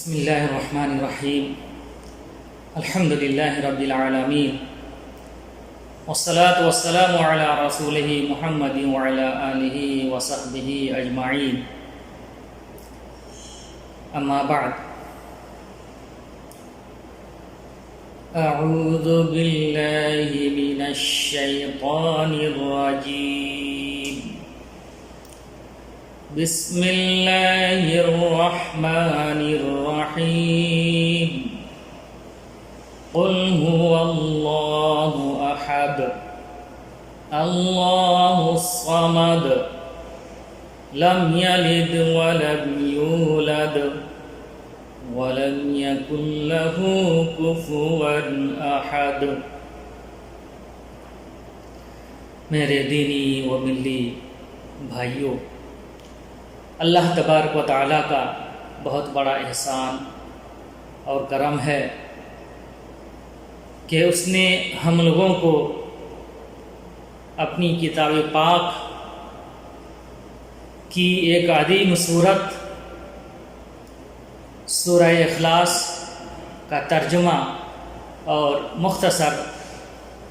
بسم الله الرحمن الرحيم الحمد لله رب العالمين والصلاة والسلام على رسوله محمد وعلى آله وصحبه أجمعين أما بعد أعوذ بالله من الشيطان الرجيم بسم الله الرحمن الرحيم قل هو الله أحد الله الصمد لم يلد ولم يولد ولم يكن له كفوا أحد۔ میرے دینی و ملی بھائیوں، اللہ تبارک و تعالیٰ کا بہت بڑا احسان اور کرم ہے کہ اس نے ہم لوگوں کو اپنی کتاب پاک کی ایک عظیم صورت سورہ اخلاص کا ترجمہ اور مختصر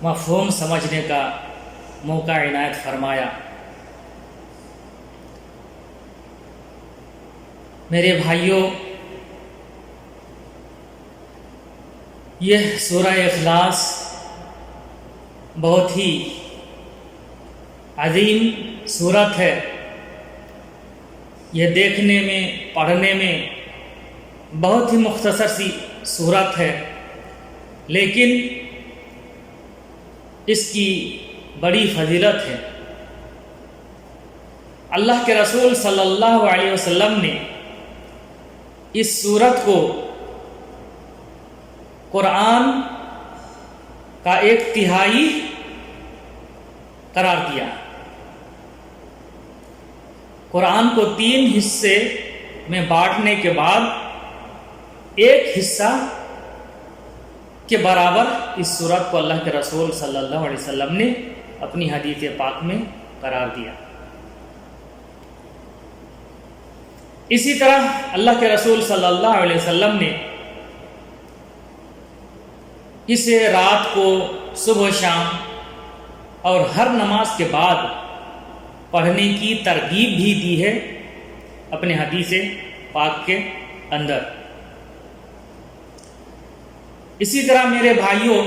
مفہوم سمجھنے کا موقع عنایت فرمایا۔ میرے بھائیوں، یہ سورہ اخلاص بہت ہی عظیم سورت ہے۔ یہ دیکھنے میں، پڑھنے میں بہت ہی مختصر سی سورت ہے، لیکن اس کی بڑی فضیلت ہے۔ اللہ کے رسول صلی اللہ علیہ وسلم نے اس سورت کو قرآن کا ایک تہائی قرار دیا۔ قرآن کو 3 حصے میں بانٹنے کے بعد ایک حصہ کے برابر اس سورت کو اللہ کے رسول صلی اللہ علیہ وسلم نے اپنی حدیث پاک میں قرار دیا۔ اسی طرح اللہ کے رسول صلی اللہ علیہ وسلم نے اسے رات کو، صبح شام اور ہر نماز کے بعد پڑھنے کی ترغیب بھی دی ہے اپنے حدیث پاک کے اندر۔ اسی طرح میرے بھائیوں،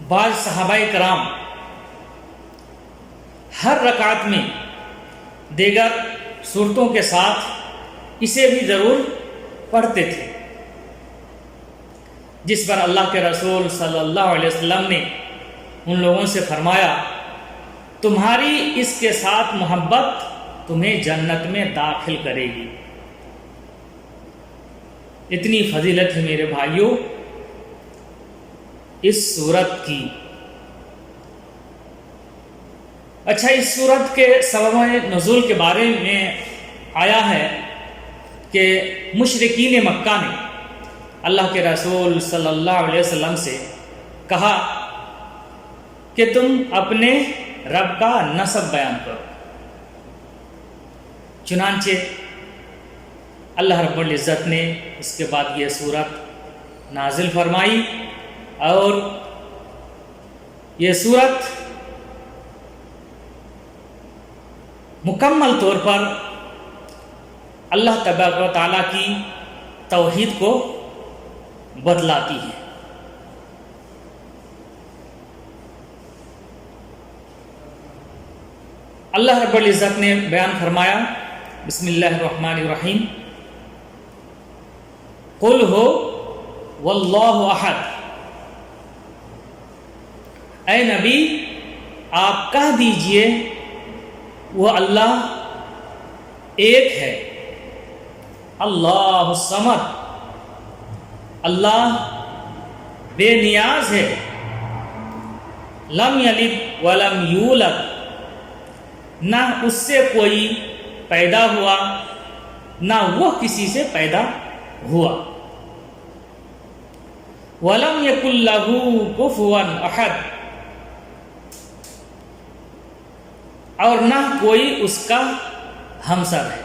بعض صحابہ کرام ہر رکعت میں دیگر صورتوں کے ساتھ اسے بھی ضرور پڑھتے تھے، جس پر اللہ کے رسول صلی اللہ علیہ وسلم نے ان لوگوں سے فرمایا، تمہاری اس کے ساتھ محبت تمہیں جنت میں داخل کرے گی۔ اتنی فضیلت ہے میرے بھائیوں اس سورت کی۔ اچھا، اس سورت کے سبب نزول کے بارے میں آیا ہے کہ مشرکین مکہ نے اللہ کے رسول صلی اللہ علیہ وسلم سے کہا کہ تم اپنے رب کا نسب بیان کرو۔ چنانچہ اللہ رب العزت نے اس کے بعد یہ سورت نازل فرمائی، اور یہ سورت مکمل طور پر اللہ تبارک و تعالیٰ کی توحید کو بتلاتی ہے۔ اللہ رب العزت نے بیان فرمایا، بسم اللہ الرحمن الرحیم، قل ہو واللہ احد۔ اے نبی، آپ کہہ دیجئے وہ اللہ ایک ہے، اللہ الصمد، اللہ بے نیاز ہے، لم یلد ولم یولد، نہ اس سے کوئی پیدا ہوا نہ وہ کسی سے پیدا ہوا، ولم یکن لہ کفوا احد، اور نہ کوئی اس کا ہمسر ہے،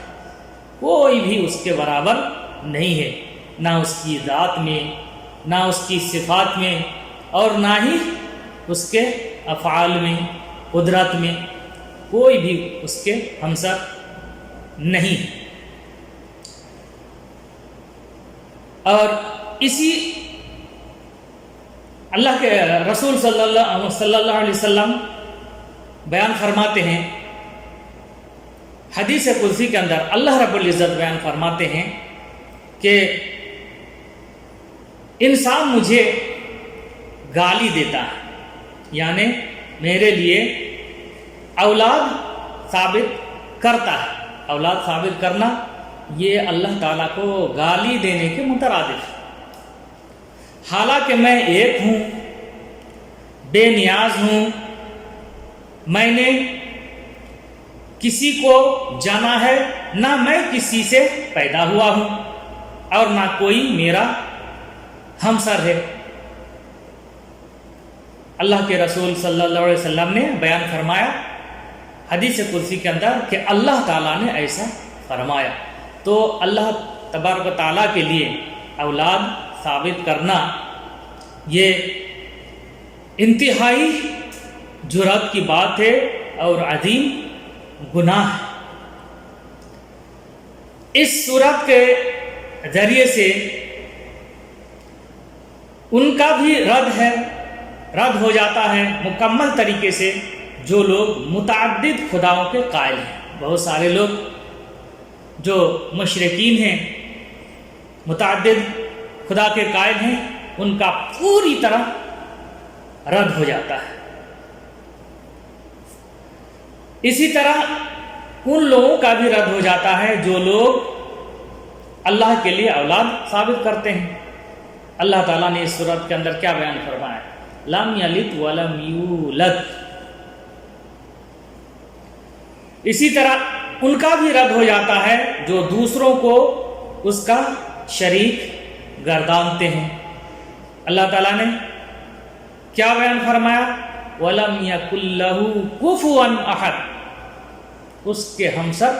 کوئی بھی اس کے برابر نہیں ہے، نہ اس کی ذات میں، نہ اس کی صفات میں، اور نہ ہی اس کے افعال میں، قدرت میں کوئی بھی اس کے ہمسر نہیں ہے۔ اور اسی اللہ کے رسول صلی اللہ علیہ وسلم بیان فرماتے ہیں، حدیث قدسی کے اندر اللہ رب العزت بیان فرماتے ہیں کہ انسان مجھے گالی دیتا ہے، یعنی میرے لیے اولاد ثابت کرتا ہے۔ اولاد ثابت کرنا یہ اللہ تعالیٰ کو گالی دینے کے مترادف ہے، حالانکہ میں ایک ہوں، بے نیاز ہوں، میں نے کسی کو جانا ہے، نہ میں کسی سے پیدا ہوا ہوں اور نہ کوئی میرا ہمسر ہے۔ اللہ کے رسول صلی اللہ علیہ وسلم نے بیان فرمایا حدیث قدسی کے اندر کہ اللہ تعالیٰ نے ایسا فرمایا۔ تو اللہ تبارک و تعالیٰ کے لیے اولاد ثابت کرنا یہ انتہائی جرأت کی بات ہے اور عظیم گناہ ہے۔ اس صورت کے ذریعے سے ان کا بھی رد ہو جاتا ہے مکمل طریقے سے جو لوگ متعدد خداؤں کے قائل ہیں۔ بہت سارے لوگ جو مشرکین ہیں، متعدد خدا کے قائل ہیں، ان کا پوری طرح رد ہو جاتا ہے۔ اسی طرح ان لوگوں کا بھی رد ہو جاتا ہے جو لوگ اللہ کے لیے اولاد ثابت کرتے ہیں۔ اللہ تعالیٰ نے اس صورت کے اندر کیا بیان فرمایا؟ لم یلد ولم یولد۔ اسی طرح ان کا بھی رد ہو جاتا ہے جو دوسروں کو اس کا شریک گردانتے ہیں۔ اللہ تعالیٰ نے کیا بیان فرمایا؟ وَلَمْ يَكُنْ لَهُ كُفُوًا أَحَدٌ۔ اس کے ہمسر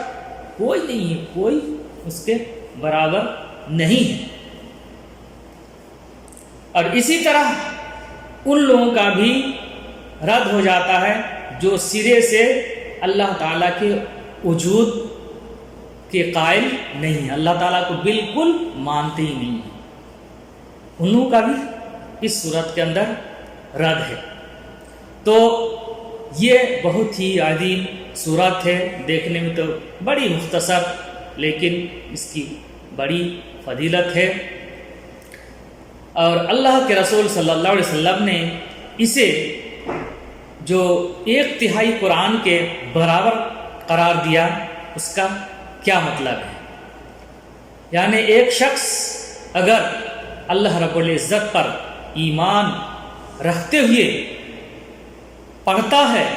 کوئی نہیں ہے، کوئی اس کے برابر نہیں ہے۔ اور اسی طرح ان لوگوں کا بھی رد ہو جاتا ہے جو سرے سے اللہ تعالیٰ کے وجود کے قائل نہیں ہیں، اللہ تعالیٰ کو بالکل مانتے ہی نہیں ہیں، ان لوگوں کا بھی اس صورت کے اندر رد ہے۔ تو یہ بہت ہی عظیم صورت ہے، دیکھنے میں تو بڑی مختصر، لیکن اس کی بڑی فضیلت ہے۔ اور اللہ کے رسول صلی اللہ علیہ وسلم نے اسے جو 1/3 قرآن کے برابر قرار دیا، اس کا کیا مطلب ہے؟ یعنی ایک شخص اگر اللہ رب العزت پر ایمان رکھتے ہوئے پڑھتا ہے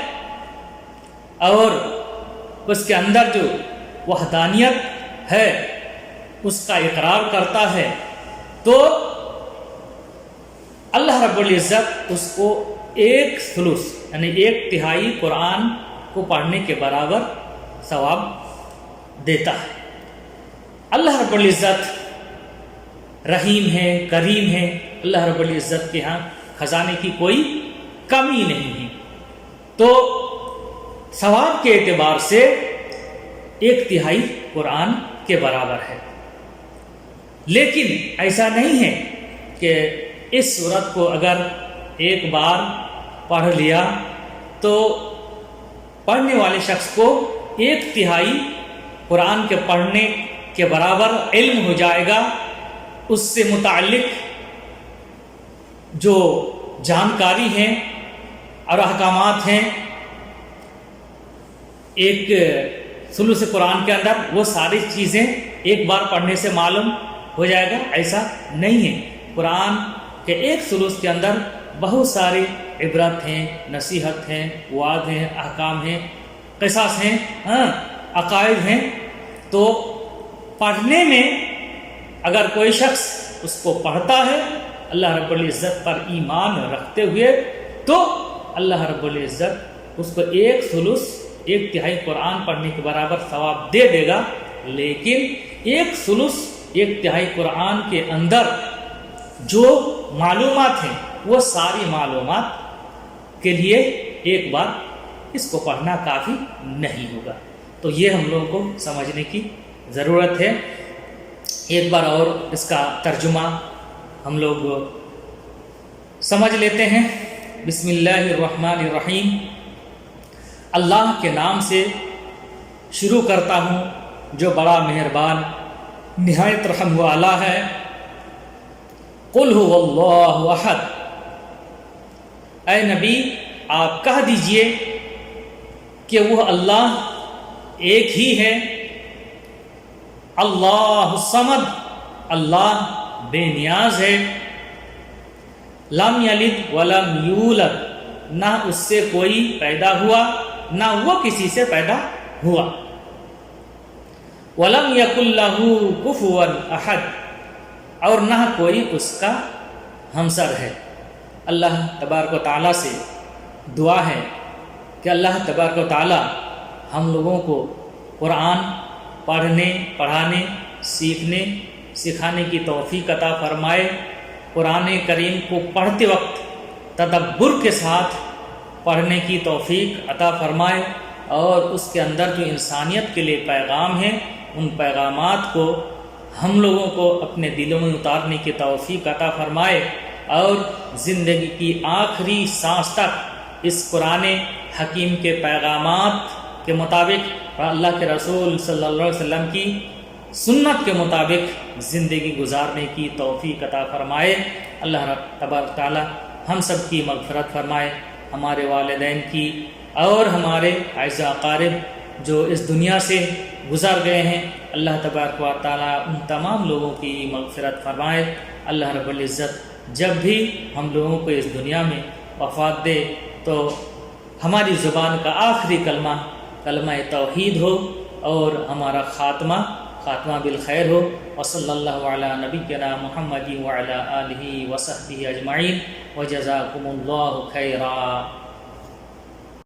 اور اس کے اندر جو وحدانیت ہے اس کا اقرار کرتا ہے، تو اللہ رب العزت اس کو 1/3 یعنی 1/3 قرآن کو پڑھنے کے برابر ثواب دیتا ہے۔ اللہ رب العزت رحیم ہے، کریم ہے، اللہ رب العزت کے ہاں خزانے کی کوئی کمی نہیں ہے، تو ثواب کے اعتبار سے 1/3 قرآن کے برابر ہے۔ لیکن ایسا نہیں ہے کہ اس سورت کو اگر ایک بار پڑھ لیا تو پڑھنے والے شخص کو 1/3 قرآن کے پڑھنے کے برابر علم ہو جائے گا، اس سے متعلق جو جانکاری ہیں اور احکامات ہیں ایک ثلث قرآن کے اندر، وہ ساری چیزیں ایک بار پڑھنے سے معلوم ہو جائے گا، ایسا نہیں ہے۔ قرآن کے ایک ثلث کے اندر بہت سارے عبرت ہیں، نصیحت ہیں، وعظ ہیں، احکام ہیں، قصص ہیں، عقائد ہیں۔ تو پڑھنے میں اگر کوئی شخص اس کو پڑھتا ہے اللہ رب العزت پر ایمان رکھتے ہوئے، تو اللہ رب العزت اس کو 1/3 قرآن پڑھنے کے برابر ثواب دے گا۔ لیکن 1/3 ایک تہائی قرآن کے اندر جو معلومات ہیں وہ ساری معلومات کے لیے ایک بار اس کو پڑھنا کافی نہیں ہوگا. تو یہ ہم لوگوں کو سمجھنے کی ضرورت ہے. ایک بار اور اس کا ترجمہ ہم لوگ سمجھ لیتے ہیں. بسم اللہ الرحمن الرحیم. اللہ کے نام سے شروع کرتا ہوں جو بڑا مہربان نہایت رحم والا ہے. قل هو اللہ احد. اے نبی آپ کہہ دیجئے کہ وہ اللہ ایک ہی ہے. اللہ الصمد. اللہ بے نیاز ہے. لم یلد ولم یولد. نہ اس سے کوئی پیدا ہوا نہ وہ کسی سے پیدا ہوا. ولم یکن لہ کفوا احد. اور نہ کوئی اس کا ہمسر ہے. اللہ تبارک و تعالیٰ سے دعا ہے کہ اللہ تبارک و تعالیٰ ہم لوگوں کو قرآن پڑھنے پڑھانے سیکھنے سکھانے کی توفیق عطا فرمائے. قرآن کریم کو پڑھتے وقت تدبر کے ساتھ پڑھنے کی توفیق عطا فرمائے اور اس کے اندر جو انسانیت کے لیے پیغام ہیں ان پیغامات کو ہم لوگوں کو اپنے دلوں میں اتارنے کی توفیق عطا فرمائے اور زندگی کی آخری سانس تک اس قرآن حکیم کے پیغامات کے مطابق اور اللہ کے رسول صلی اللہ علیہ وسلم کی سنت کے مطابق زندگی گزارنے کی توفیق عطا فرمائے. اللہ تبارک تعالیٰ ہم سب کی مغفرت فرمائے. ہمارے والدین کی اور ہمارے اعزاء اقارب جو اس دنیا سے گزر گئے ہیں اللہ تبارک و تعالیٰ ان تمام لوگوں کی مغفرت فرمائے. اللہ رب العزت جب بھی ہم لوگوں کو اس دنیا میں وفات دے تو ہماری زبان کا آخری کلمہ کلمہ توحید ہو اور ہمارا خاتمہ بالخیر ہو. وصلی اللہ علی نبینا محمد وعلی آلہ وصحبہ اجمعین وجزاکم اللہ خیرا.